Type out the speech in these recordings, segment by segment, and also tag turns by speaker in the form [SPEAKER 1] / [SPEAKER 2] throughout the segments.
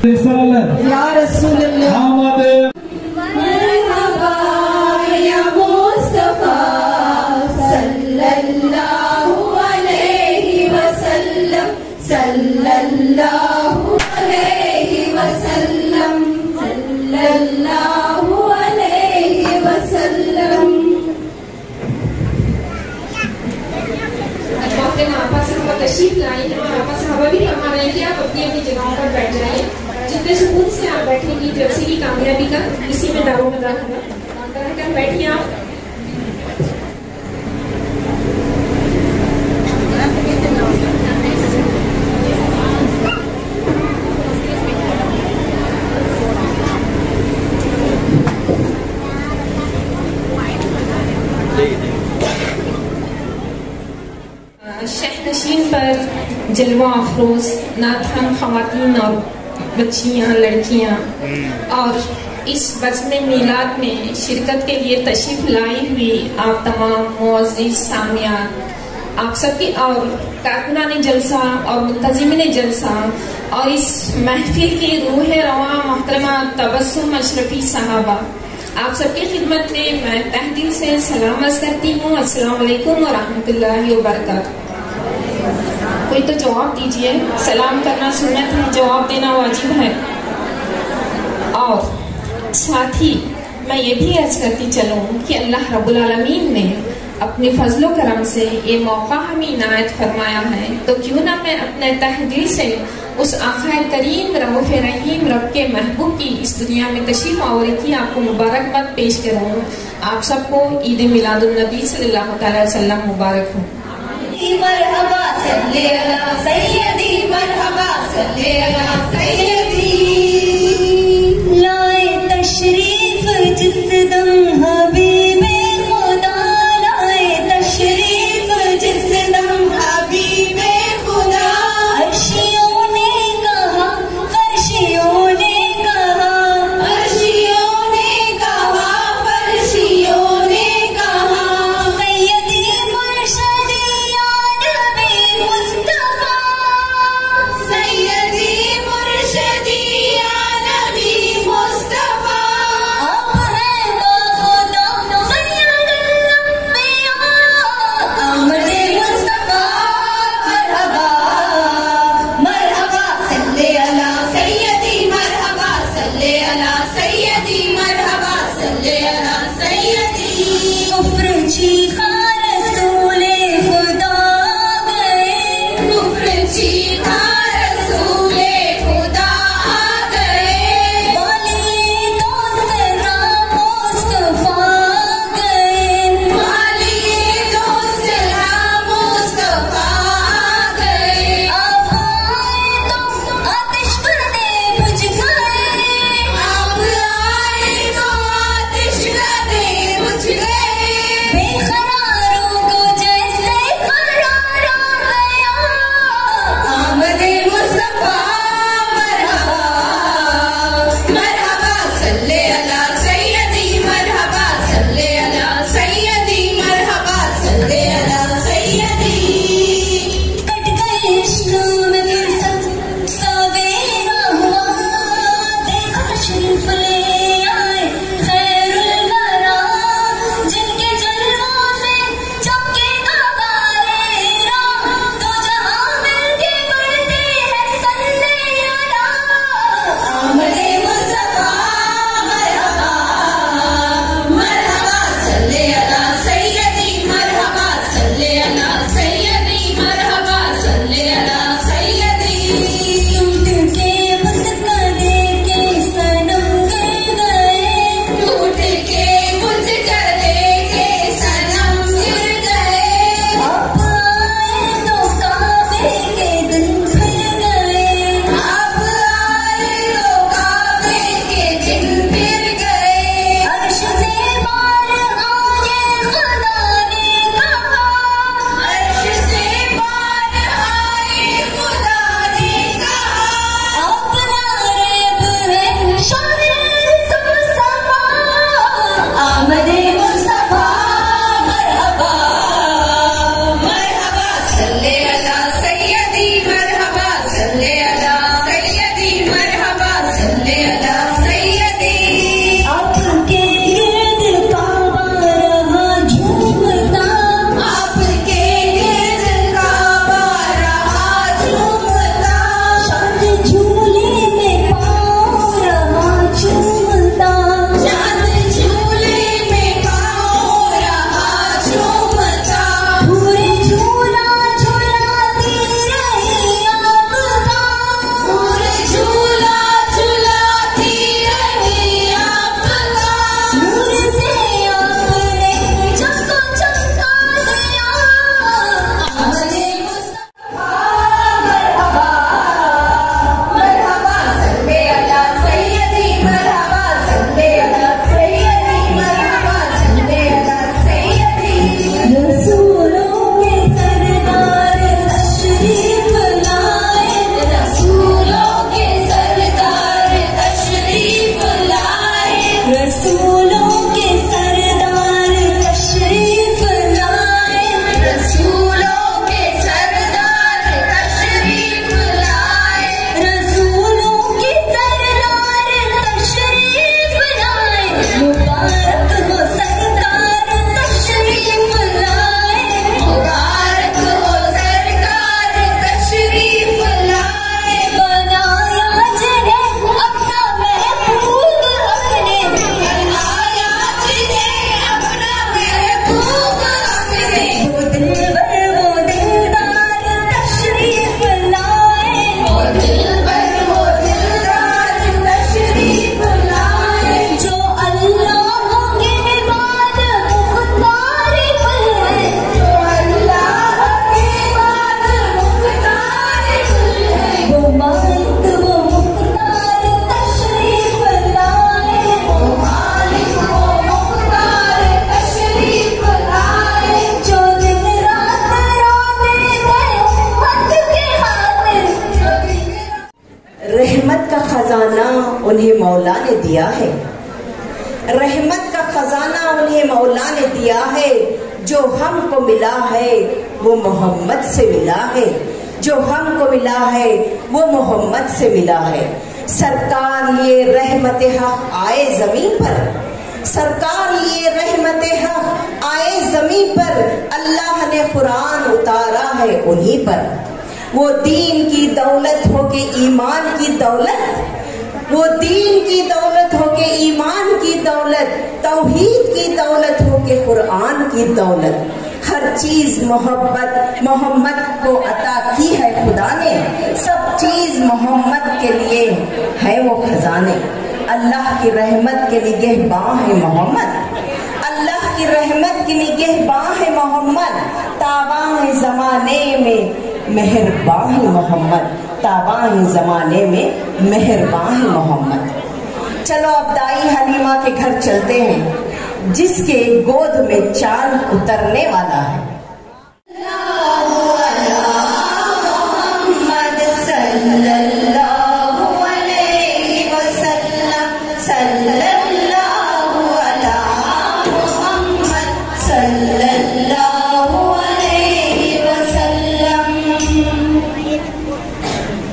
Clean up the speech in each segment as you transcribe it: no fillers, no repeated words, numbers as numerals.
[SPEAKER 1] یا رسول اللہ مرحبا یا مصطفیٰ صلی اللہ علیہ وسلم صلی اللہ علیہ وسلم صلی اللہ علیہ وسلم.
[SPEAKER 2] آپا صاحبہ تشریف لائی ہیں اور آپا صاحبہ بھی فرما رہے ہیں کہ آپ اپنی اپنی جگہوں پر بیٹھ جائیں. جتنے سکون سے آپ بیٹھیں گی جلسے کی کامیابی کا اسی میں دارو مدار ہوگا. بیٹھیے آپ. شہنشین پر جلوہ افروز ناتھان خواتین اور بچیاں لڑکیاں اور اس بزم میلاد میں شرکت کے لیے تشریف لائی ہوئی آپ تمام معزز سامعین آپ سب کی اور کارکنان جلسہ اور منتظمین جلسہ اور اس محفل کی روح رواں محترمہ تبسم اشرفی صاحبہ آپ سب کی خدمت میں تہ دل سے سلام عرض کرتی ہوں. السلام علیکم ورحمۃ اللہ وبرکاتہ. کوئی تو جواب دیجئے. سلام کرنا سنت ہے, جواب دینا واجب ہے. اور ساتھ ہی میں یہ بھی عرض کرتی چلوں کہ اللہ رب العالمین نے اپنے فضل و کرم سے یہ موقع ہمیں عنایت فرمایا ہے, تو کیوں نہ میں اپنے تہ دل سے اس آقا کریم رؤوف رحیم رب کے محبوب کی اس دنیا میں تشریف آوری کی آپ کو مبارکباد پیش کروں. آپ سب کو عید میلاد النبی صلی اللہ تعالی وسلم مبارک ہو.
[SPEAKER 1] مرحبا صلی اللہ سیدی مرحبا صلی اللہ سیدی لائے تشریف جس دم حبیب خدا لائے تشریف جس دم حبیب خدا عرشیوں نے کہا فرشیوں نے کہا عرشیوں نے کہا فرشیوں نے کہا سیدی مرشدی سیدی مرشدی
[SPEAKER 3] رحمت کا خزانہ انہیں مولا نے دیا ہے، رحمت کا خزانہ انہیں مولا نے دیا ہے، جو ہم کو ملا ہے وہ محمد سے ملا ہے، جو ہم کو ملا ہے وہ محمد سے ملا ہے۔ سرکار لیے رحمت حق آئے زمین پر، سرکار لیے رحمت حق آئے زمین پر، اللہ نے قرآن اتارا ہے انہی پر۔ وہ دین کی دولت ہو کے ایمان کی دولت، وہ دین کی دولت ہو کے ایمان کی دولت، توحید کی دولت ہو کے قرآن کی دولت۔ ہر چیز محبت محمد کو عطا کی ہے خدا نے، سب چیز محمد کے لیے ہے وہ خزانے۔ اللہ کی رحمت کے نگہباں ہے محمد، اللہ کی رحمت کی نگہباں ہے محمد، تاباں زمانے میں مہرباں ہے محمد، تاباں زمانے میں مہرباں ہے محمد۔ چلو اب دائی حلیمہ کے گھر چلتے ہیں، جس کے گود میں چاند اترنے والا ہے۔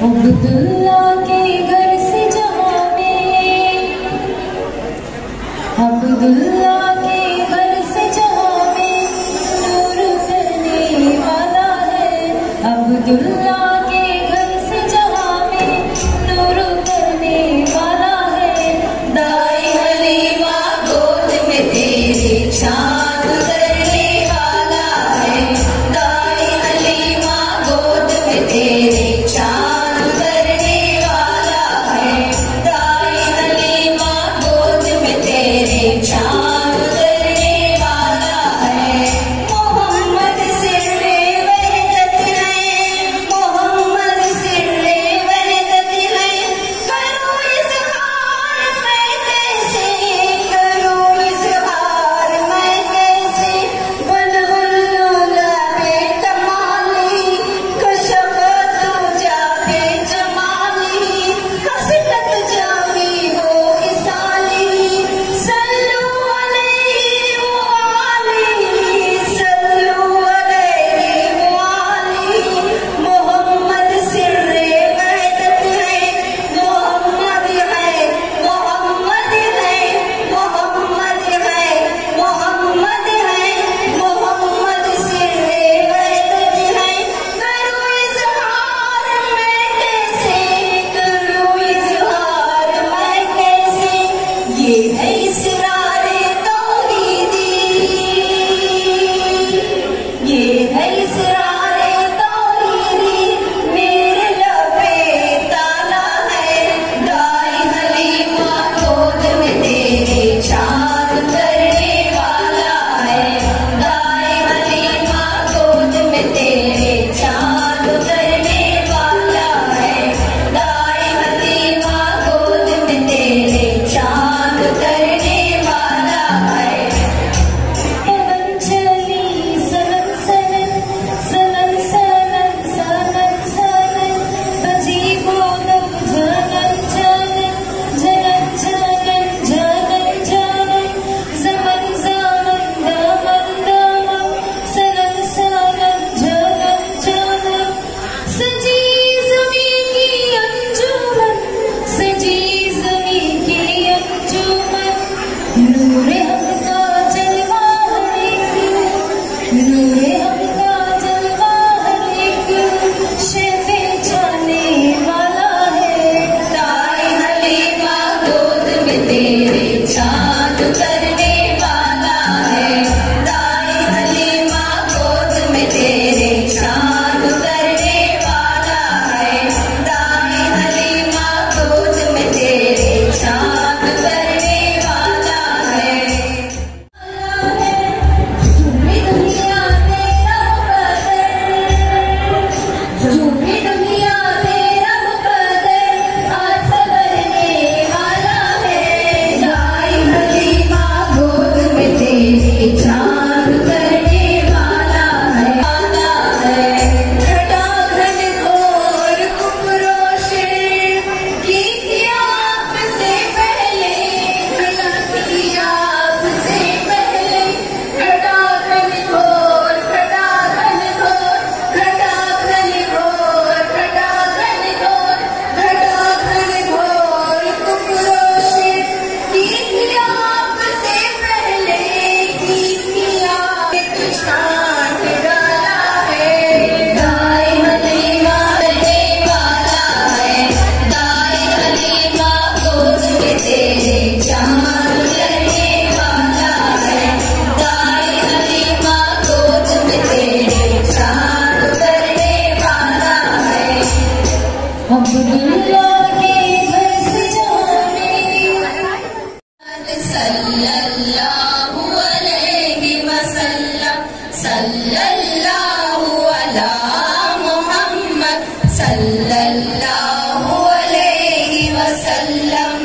[SPEAKER 1] عبداللہ کے گھر سے جہاں میں، عبداللہ کے گھر سے جہاں میں نور کرنے والا ہے، عبداللہ کے گھر سے جہاں میں نور کرنے والا ہے۔ دائی حلیمہ گود میں تیرے چاند اترنے والا ہے، دائی حلیمہ گود میں تیرے چاند محمد अब्दुल्ला के घर से जहाँ सल्लल्लाहु अलैहि वसल्लम सल्लल्लाहु अला मुहम्मद सल्लल्लाहु अलैहि वसल्लम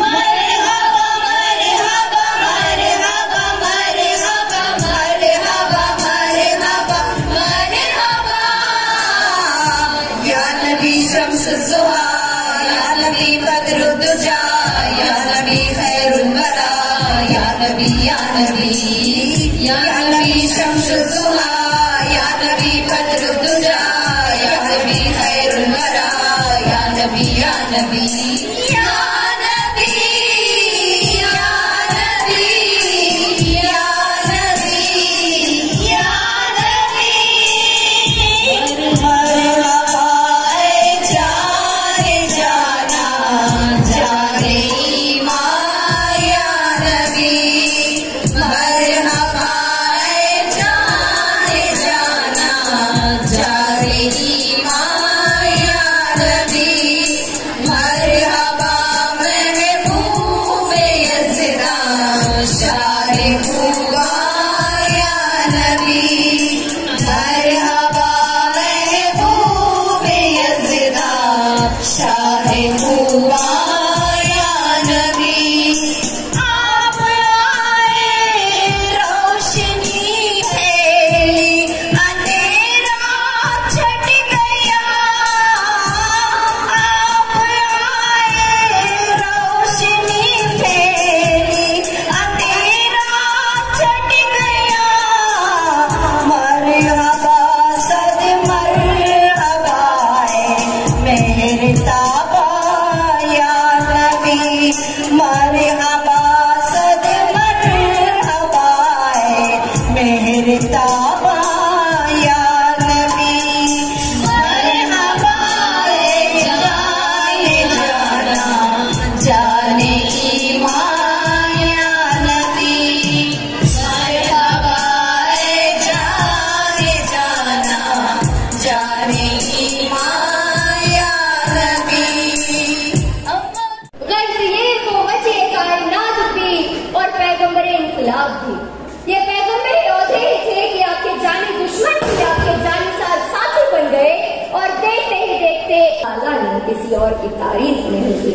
[SPEAKER 1] मरहबा मरहबा मरहबा मरहबा मरहबा मरहबा मरहबा या नबी शम्स ज़ुहा या नबी बद्रुद्दुजा या नबी खैरुल वरा या नबी या नबी या नबी शम्स ज़ुहा या नबी बद्रुद्दुजा या नबी खैरुल वरा या नबी या नबी या नबी या नबी या नबी या नबी मरहबा ऐ जाने जाना जाने ईमान या नबी मरहबा ऐ जाने जाना जाने ईमान या नबी मरहबा महबूबे यज़दा शाहे खूबा या नबी मरहबा महबूबे यज़दा शाहे खूबा या नबी आप आए रोशनी फैली अंधेरा छट गया आप आए रोशनी फैली अंधेरा छट गया मरहबा सद मरहबा मेरे ताबा या नबी मरहबा सद मरहबा मेरे ताबा या नबी मरहबा जाने जाना जाने ईमान या नबी मरहबा जाने जाना जाने ईमान या नबी
[SPEAKER 4] गर्ज ये को वजह कायनात भी और पैगंबर इनकलाब भी। ये पैगंबर औहदे ही थे कि आपके जानी दुश्मन भी आपके जानी साथी बन गए और देखते ही देखते अल्लाह ने किसी और की तारीफ नहीं की।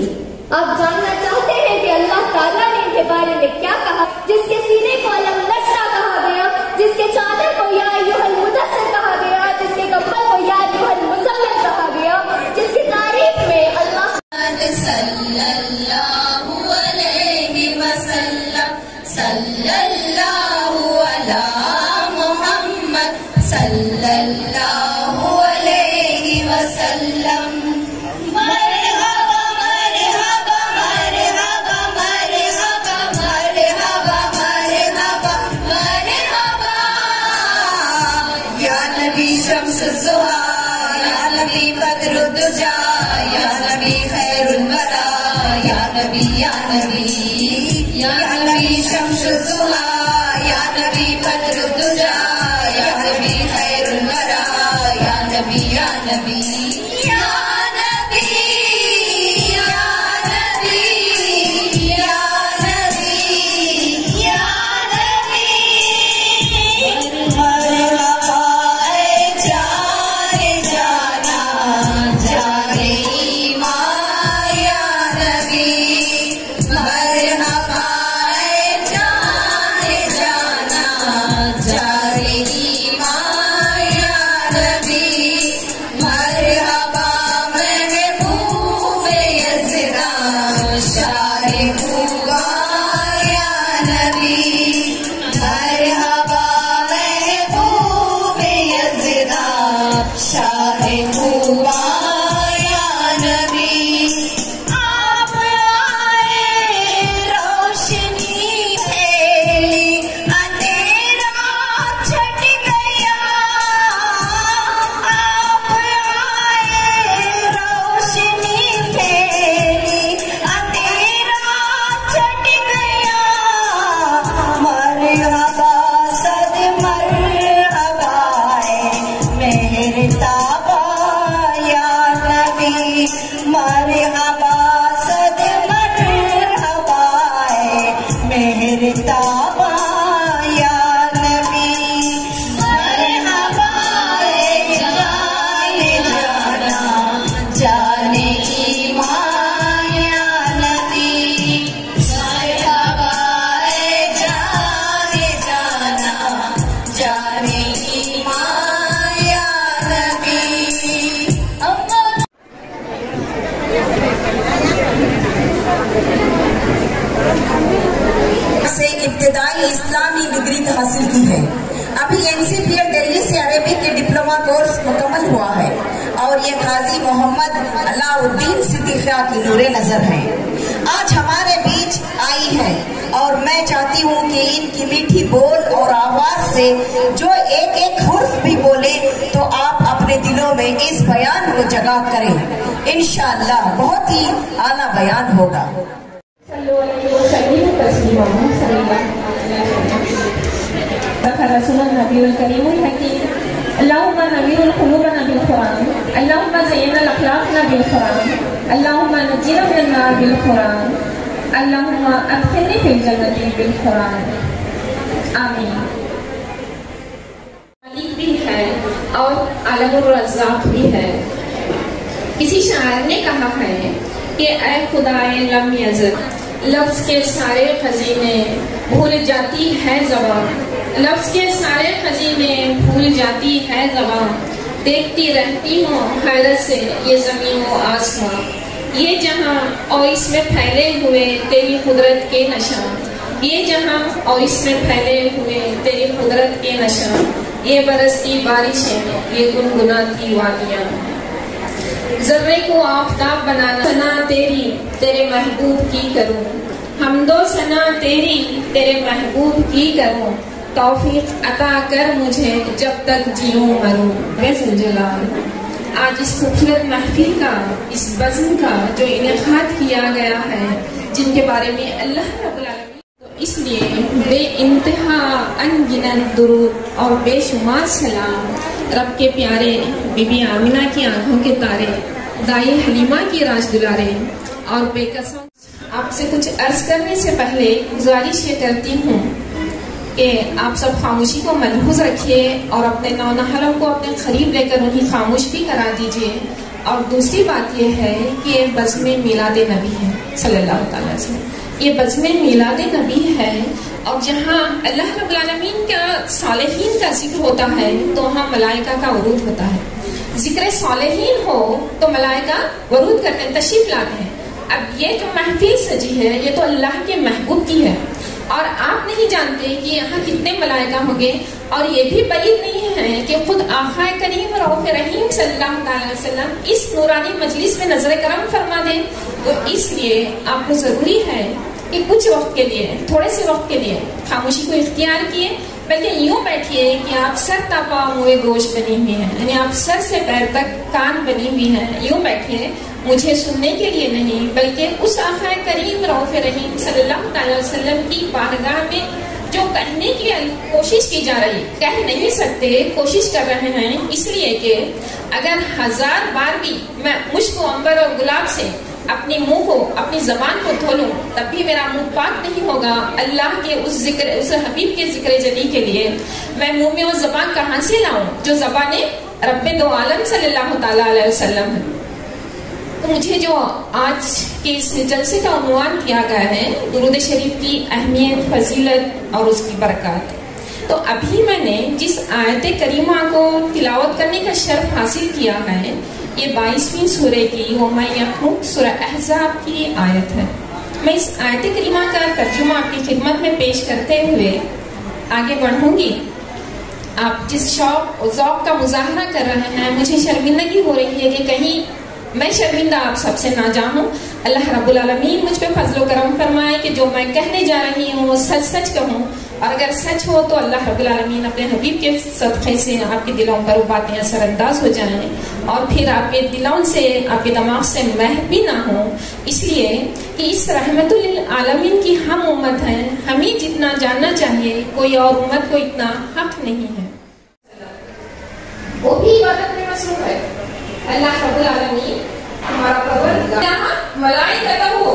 [SPEAKER 4] आप जानना चाहते हैं कि अल्लाह ताला ने इनके बारे में क्या कहा? जिसके सीने को अलम नशरा कहा गया, जिसके चादर को या अय्युहल मुदस्सिर कहा गया, जिसके कम्बल को या अय्युहल मुज़म्मिल कहा गया, जिसकी तारीफ में अल्लाह
[SPEAKER 1] सल्लल्लाहु अलैहि वसल्लम सल्लल्लाहु अला मुहम्मद सल्लल्लाहु अलैहि वसल्लम मरहबा मरहबा मरहबा मरहबा मरहबा मरहबा मरहबा या नबी शम्स ज़ुहा या नबी बद्रुद्दुजा या नबी खैरुल वरा या नबी या नबी या नबी शम्स ज़ुहा या नबी बद्रुद्दुजा या नबी खैरुल वरा या नबी या नबी या नबी या नबी या नबी या नबी मरहबा ऐ जाने जाना जाने ईमान
[SPEAKER 3] مرحبا صد مرحبا مہر تابا یا نبی مرحبا جان جانا جان ایمان یا نبی مرحبا جان جانا جان ایمان یا نبی سے ابتدائی اسلامی ڈگری حاصل کی ہے. ابھی NCPL دلی سے عربی کے ڈپلوما کورس مکمل ہوا ہے اور یہ قاضی محمد علاء الدین صدیقہ کی نور نظر ہیں. آج ہمارے بیچ آئی ہے اور میں چاہتی ہوں کہ ان کی میٹھی بول اور آواز سے جو ایک ایک حرف بھی بولے تو آپ اپنے دلوں میں اس بیان کو جگہ کریں. انشاءاللہ بہت ہی اعلیٰ بیان ہوگا.
[SPEAKER 2] رسول النبي الكريم الحكيم اللهم نوّر قلوبنا بالقرآن اللهم زينا أخلاقنا بالقرآن اللهم نجنا من النار بالقرآن اللهم أدخلني في الجنة بالقرآن آمین. مالک بھی ہے اور عالم الرزاق بھی ہے. کسی شاعر نے کہا ہے کہ اے خدائے لم یزد لفظ کے سارے خزینے بھول جاتی ہے زبان لفظ کے سارے خزینے بھول جاتی ہے زبان دیکھتی رہتی ہوں حیرت سے یہ زمین و آسمان یہ جہاں اور اس میں پھیلے ہوئے تیری قدرت کے نشان یہ جہاں اور اس میں پھیلے ہوئے تیری قدرت کے نشان یہ برستی بارشیں یہ گنگناتی وادیاں ذرے کو آفتاب بنانا ثنا تیری تیرے محبوب کی کروں حمد و ثنا تیری تیرے محبوب کی کروں توفیق عطا کر مجھے جب تک جیوں مروں. ذل جلال آج اس خوبصورت محفل کا اس بزم کا جو انعقاد کیا گیا ہے جن کے بارے میں اللہ رب العالمین تو اس لیے بے انتہا انگنت درود اور بے شمار سلام رب کے پیارے بی بی آمینہ کی آنکھوں کے تارے دائی حلیمہ کی راج دلارے اور بے قسم آپ سے کچھ عرض کرنے سے پہلے گزارش یہ کرتی ہوں کہ آپ سب خاموشی کو ملحوظ رکھیے اور اپنے نونہروں کو اپنے قریب لے کر انہیں خاموش بھی کرا دیجیے. اور دوسری بات یہ ہے کہ یہ بزم میلاد نبی ہے صلی اللہ تعالیٰ وسلم. یہ بزم میلاد نبی ہے اور جہاں اللہ رب العالمین کا صالحین کا ذکر ہوتا ہے تو وہاں ملائکہ کا ورود ہوتا ہے. ذکر صالحین ہو تو ملائکہ ورود کرتے ہیں تشریف لاتے ہیں. اب یہ جو محفل سجی ہے یہ تو اللہ کے محبوب کی ہے اور آپ نہیں جانتے کہ یہاں کتنے ملائکہ ہوں گے اور یہ بھی بعید نہیں ہے کہ خود آقا کریم رؤوف رحیم صلی اللہ تعالی وسلم اس نورانی مجلس میں نظر کرم فرما دیں. تو اس لیے آپ کو ضروری ہے کہ کچھ وقت کے لیے تھوڑے سے وقت کے لیے خاموشی کو اختیار کیے بلکہ یوں بیٹھیے کہ آپ سر تاپا ہوئے گوشت بنی ہوئی ہیں یعنی آپ سر سے پیر تک کان بنی ہوئی ہیں. یوں بیٹھیے مجھے سننے کے لیے نہیں بلکہ اس آقا کریم رؤوف رحیم صلی اللہ تعالی وسلم کی بارگاہ میں جو کہنے کی کوشش کی جا رہی کہہ نہیں سکتے کوشش کر رہے ہیں اس لیے کہ اگر 1000 بار بھی میں مشک و عنبر اور گلاب سے اپنی منہ کو اپنی زبان کو دھو لوں تب بھی میرا منہ پاک نہیں ہوگا اللہ کے اس حبیب کے ذکر جلی کے لیے. میں منہ میں اس زبان کہاں سے لاؤں جو زبان رب دو عالم صلی اللہ تعالیٰ علیہ وسلم ہے. تو مجھے جو آج کے اس جلسے کا عنوان کیا گیا ہے درود شریف کی اہمیت فضیلت اور اس کی برکات. تو ابھی میں نے جس آیت کریمہ کو تلاوت کرنے کا شرف حاصل کیا ہے یہ 22ویں سورہ کی وَمَن يَقْنُتْ سورہ احزاب کی آیت ہے. میں اس آیت کریمہ کا ترجمہ آپ کی خدمت میں پیش کرتے ہوئے آگے بڑھوں گی. آپ جس شوق و ذوق کا مظاہرہ کر رہے ہیں مجھے شرمندگی ہو رہی ہے کہ کہیں میں شرمندہ آپ سب سے نہ جاؤں. اللہ رب العالمین مجھ پہ فضل و کرم فرمائے کہ جو میں کہنے جا رہی ہوں وہ سچ سچ کہوں اور اگر سچ ہو تو اللہ رب العالمین اپنے حبیب کے صدقے سے آپ کے دلوں پر وہ باتیں اثر انداز ہو جائیں اور پھر آپ کے دلوں سے آپ کے دماغ سے محو بھی نہ ہو. اس لیے کہ اس رحمت للعالمین کی ہم امت ہیں ہمیں جتنا جاننا چاہیے کوئی اور امت کو اتنا حق نہیں ہے. وہ بھی عبادت میں مصروف ہے. اللہ رب العالمین हमारा परवरदिगार यहाँ मलाइकतहू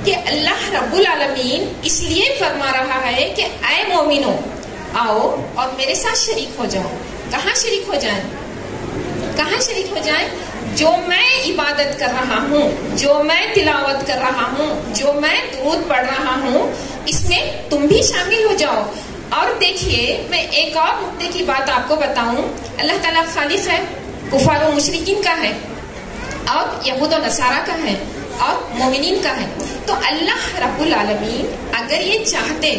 [SPEAKER 2] कि अल्लाह रब्बुल आलमीन इसलिए फरमा रहा है कि ऐ मोमिनो आओ और मेरे साथ शरीक हो जाओ। कहाँ शरीक हो जाएं? कहाँ शरीक हो जाएं? जो मैं इबादत कर रहा हूँ, जो मैं तिलावत कर रहा हूँ, जो मैं दुरूद पढ़ रहा हूँ, इसमें तुम भी शामिल हो जाओ। और देखिए, मैं एक और मुद्दे की बात आपको बताऊं। अल्लाह ताला खालिक है, कुफार और मुशरिकीन का है, और यहूद और नसारा का है, और मोमिनीन का है। तो अल्लाह रब्बुल आलमीन अगर ये चाहते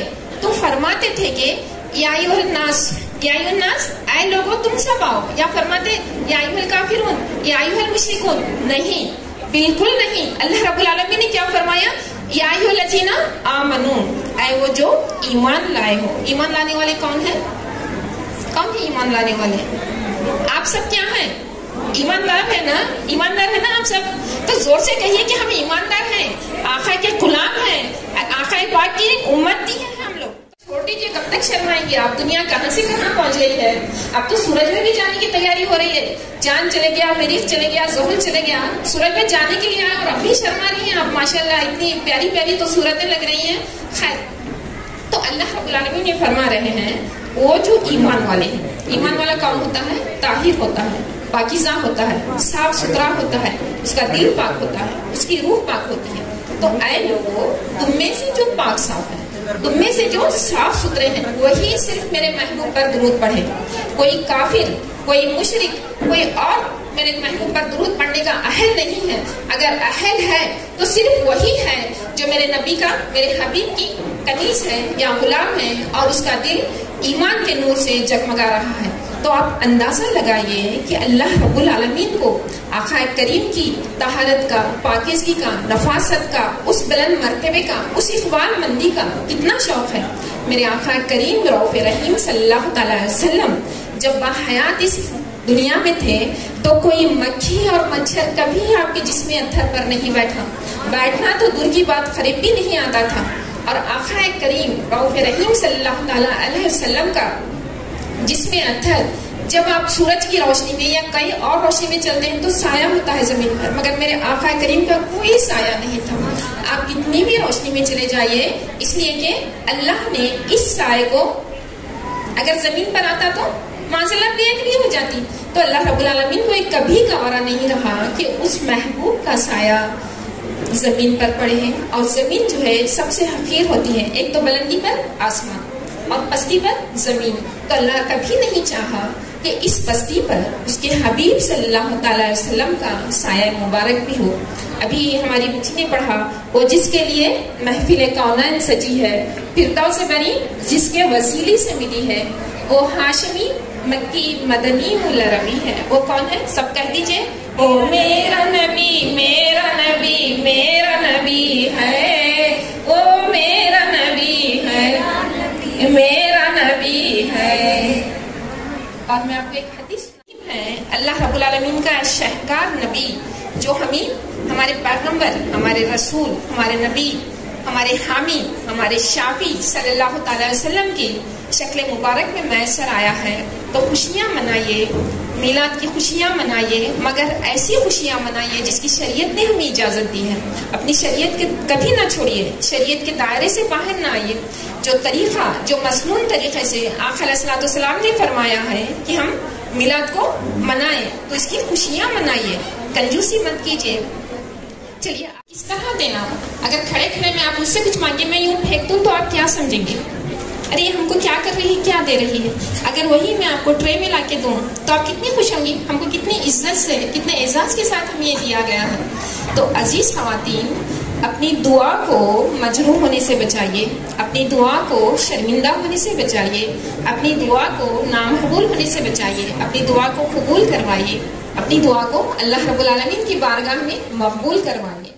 [SPEAKER 2] तो फरमाते थे कि या अय्युहन नास, ऐ लोगों तुम सब आओ, या फरमाते या अय्युहल काफिरून, या अय्युहल मुशरिकून। नहीं, बिल्कुल नहीं। अल्लाह रब्बुल आलमीन ने क्या फरमाया? या अय्युहल्लज़ीना आमनू, ऐ वो जो ईमान लाए हो। ईमान लाने वाले कौन है? कौन है ईमान लाने वाले? आप सब क्या हैं? ईमानदार है ना? ईमानदार है ना आप सब? तो जोर से कहिए कि हम ईमानदार हैं, आका के गुलाम हैं, आका पाक की उम्मती हैं हम लोग। छोड़ दीजिए, कब तक शर्माएंगे आप? दुनिया कहाँ से कहाँ पहुँच गई है। अब तो सूरज में भी जाने की तैयारी हो रही है। चांद चले गया, मरीख चले गया, ज़ोहल चले गया, सूरज में जाने के लिए आए और अभी शर्मा रही हैं आप। माशाल्लाह, इतनी प्यारी प्यारी तो सूरतें लग रही हैं। खैर, तो अल्लाह रब्बुल आलमीन ये फरमा रहे हैं, वो जो ईमान वाले हैं, ईमान वाला कौन होता है? ताहिर होता है, पाकीज़ा होता है, साफ सुथरा होता है, उसका दिल पाक होता है, उसकी रूह पाक होती है। तो ऐ लोगों, तुम में से जो पाक साफ है, तुम में से जो साफ सुथरे हैं, वही सिर्फ मेरे महबूब पर दुरूद पढ़े। कोई काफिर, कोई मुशरिक, कोई और मेरे महबूब पर दुरूद पढ़ने का अहल नहीं है। अगर अहल है तो सिर्फ वही है जो मेरे नबी का, मेरे हबीब की कनीज है या गुलाम है, और उसका दिल ईमान के नूर से जगमगा रहा है। तो आप अंदाजा लगाइए कि अल्लाह रब्बुल आलमीन को आका करीम की तहारत का, पाकीज़गी का, नफासत का, उस बुलंद मर्तबे का, उस इकबाल मंदी का कितना शौक है। मेरे आका करीम रऊफ़ रहीम सल्लल्लाहु अलैहि वसल्लम जब बाहयात इस दुनिया में थे तो कोई मक्खी और मच्छर कभी आपके जिस्म अत्थर पर नहीं बैठना तो दूर की बात, करीब भी नहीं आता था। और आका करीम रऊफ़ रहीम सल्लल्लाहु अलैहि वसल्लम का जिसमें अत्थर, जब आप सूरज की रोशनी में या कहीं और रोशनी में चलते हैं तो साया होता है जमीन पर, मगर मेरे आका करीम का कोई साया नहीं था। आप कितनी भी रोशनी में चले जाइए, इसलिए कि अल्लाह ने इस साये को, अगर जमीन पर आता तो माज़अल्लाह बेअदबी हो जाती। तो अल्लाह रब्बुल आलमीन को एक कभी गवारा नहीं रहा कि उस महबूब का साया जमीन पर पड़े हैं। और जमीन जो है सबसे हकीर होती है, एक तो बुलंदी पर आसमान और पस्ती पर जमीन। तो अल्लाह कभी नहीं चाहा कि इस पस्ती पर उसके हबीब सल्लल्लाहु अलैहि वसल्लम का साया मुबारक भी हो। अभी हमारी बच्ची ने पढ़ा, वो जिसके लिए महफिल कौनैन सजी है, फिरदौस से बनी जिसके वसीले से मिली है, वो हाशमी मक्की मदनी मुलरमी है। वो कौन है? सब कह दीजिए। ओ मेरा नबी, मेरा नबी, मेरा नबी है, ओ मेरा नबी है, मेरा नबी है। और मैं आपको एक हदीस है, अल्लाह रब्बुल आलमीन का शहकार नबी जो हमारे पैगंबर, हमारे रसूल, हमारे नबी, हमारे हामी, हमारे शाफी सल्लल्लाहु अलैहि वसल्लम की शक्ल मुबारक में मैसर आया है। तो खुशियाँ मनाइए, मिलाद की खुशियाँ मनाइए, मगर ऐसी खुशियाँ मनाइए जिसकी शरीयत ने हमें इजाज़त दी है। अपनी शरीयत के कभी ना छोड़िए, शरीयत के दायरे से बाहर ना आइए। जो तरीक़ा, जो मसनून तरीक़े से आका अलैहिस्सलाम ने फरमाया है कि हम मिलाद को मनाएं, तो इसकी खुशियाँ मनाइए, कंजूसी मत कीजिए। चलिए, किस तरह देना? अगर खड़े खड़े में आप मुझसे कुछ मांगे, मैं यूँ फेंक दूँ तो आप क्या समझेंगे? अरे हमको क्या कर रही है, क्या दे रही है? अगर वही मैं आपको ट्रे में लाके दूँ तो आप कितनी खुश होंगी? हमको कितनी इज्जत से, कितने एजाज के साथ हमें ये दिया गया है। तो अजीज ख़वातीन, अपनी दुआ को मजरूह होने से बचाइए, अपनी दुआ को शर्मिंदा होने से बचाइए, अपनी दुआ को नामकबूल होने से बचाइए, अपनी दुआ को कबूल करवाइए, अपनी दुआ को अल्लाह रब्बुल आलमीन की बारगाह में मकबूल करवाइए।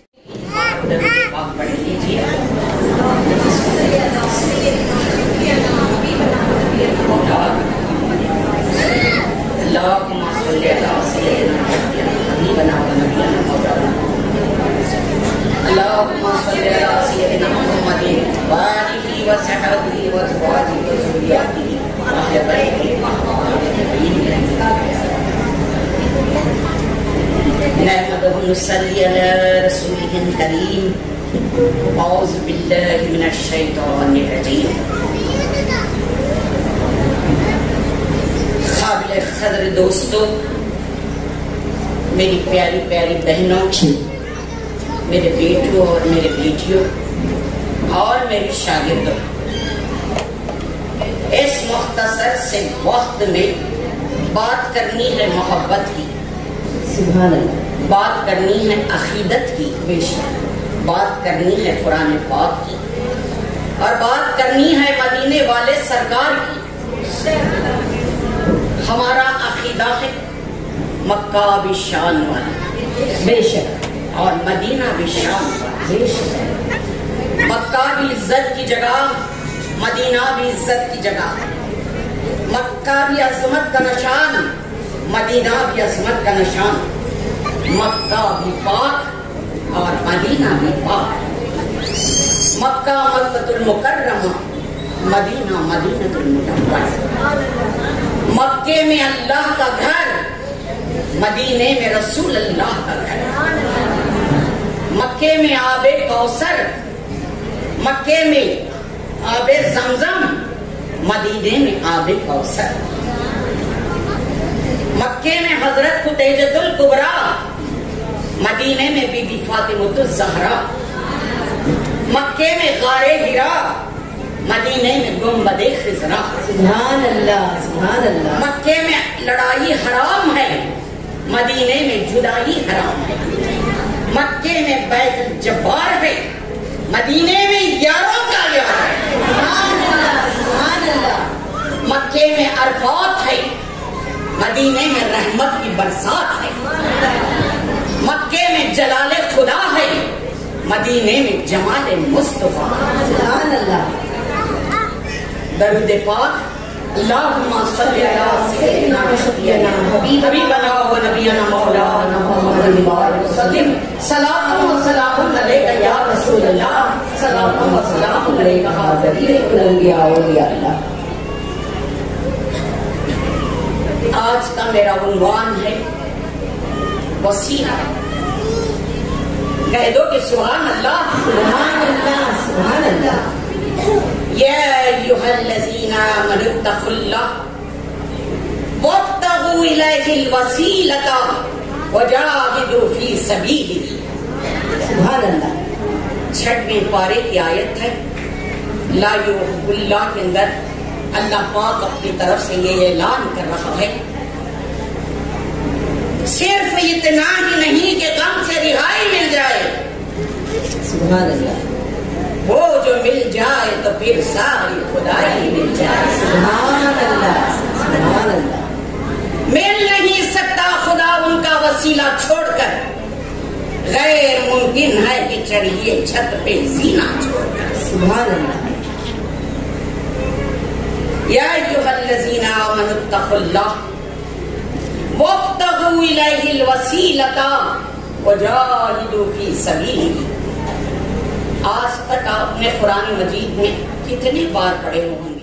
[SPEAKER 5] नहमदुहु नसल्ली अला रसूलिहिल करीम औज़ु बिल्लाहि मिनश शैतानिर रजीम। काबिल क़द्र दोस्तों, मेरी प्यारी प्यारी बहनों, मेरे बेटों और मेरे बेटियों और मेरी शागिर्दों, इस मुख्तसर से वक्त में बात करनी है मोहब्बत की,
[SPEAKER 3] सुभान अल्लाह,
[SPEAKER 5] बात करनी है अकीदत की, बेशक बात करनी है कुरान पाक की, और बात करनी है मदीने वाले सरकार की। हमारा अकीदा है मक्का भी शान वाला,
[SPEAKER 3] बेशक,
[SPEAKER 5] और मदीना भी शान वाला,
[SPEAKER 3] बेशक।
[SPEAKER 5] मक्का भी इज्जत की जगह, मदीना भी इज्जत की जगह। मक्का भी अजमत का निशान, मदीना भी अजमत का निशान। मक्का भी पाक और मदीना भी पाक। मक्का मक्कतुल मुकर्रमा, मदीना मदीनतुल मुनव्वरा। मक्के में अल्लाह का घर, मदीने में रसूल अल्लाह का घर। मक्के में आबे कौसर, मक्के में आबे जमजम, मदीने में आबे कौसर। मक्के में हजरत खुतैजतुल कुबरा, मदीने में बीबी फातिमतुज ज़हरा। मक्के में गारे हिरा, मदीने में गुंबदे खिजरा।
[SPEAKER 3] सुभान अल्लाह, सुभान अल्लाह।
[SPEAKER 5] मक्के में लड़ाई हराम है, मदीने में जुदाई हराम है। मक्के में बैतुल जब्बार है, मदीने में यारों का यार है।
[SPEAKER 3] सुभान अल्लाह, सुभान अल्लाह।
[SPEAKER 5] मक्के में अरफात है, मदीने में रहमत की बरसात है। मक्के में जलाले खुदा है, मदीने में जमाले मुस्तफा।
[SPEAKER 3] सुभान अल्लाह।
[SPEAKER 5] दरूद पाक, अल्लाहुम्मा सल्ली अला सय्यिदिना व शफीअना हबीबना व नबियना मौलाना मुहम्मद व सल्लिम। सलातुन व सलामुन अलैका या रसूल अल्लाह, सलातुन व सलामुन अलैका हाज़िरुल अंबिया व औलिया अल्लाह। आज का मेरा उन्वान है वसीला। कह दो कि सुभान अल्लाह,
[SPEAKER 3] सुभान अल्लाह, सुभान अल्लाह।
[SPEAKER 5] या अय्युहल्लज़ीना आमनू तक़ुल्लाह वब्तगू इलैहिल वसीलता वजाहिदू फी सबीलिही।
[SPEAKER 3] सुभान अल्लाह।
[SPEAKER 5] 6वें पारे की आयत है। ला युहिब्बुल्लाह के अंदर अल्लाह पाक अपनी तरफ से ये ऐलान कर रहा है, सिर्फ इतना ही नहीं कि गम से रिहाई मिल जाए,
[SPEAKER 3] सुभान अल्लाह।
[SPEAKER 5] वो जो मिल जाए तो फिर सारी खुदाई मिल जाए।
[SPEAKER 3] सुभान अल्लाह, सुभान अल्लाह।
[SPEAKER 5] मिल नहीं सकता खुदा उनका वसीला छोड़कर, गैर मुमकिन है कि चढ़िए छत पे जीना छोड़कर।
[SPEAKER 3] सुभान अल्लाह।
[SPEAKER 5] या अय्युहल्लज़ीना आमनू तक़ुल्लाह वब्तगू इलैहिल वसीलता वजाहिदू फी सबीलिही। आज तक आपने कुरान मजीद में कितनी बार पढ़े होंगे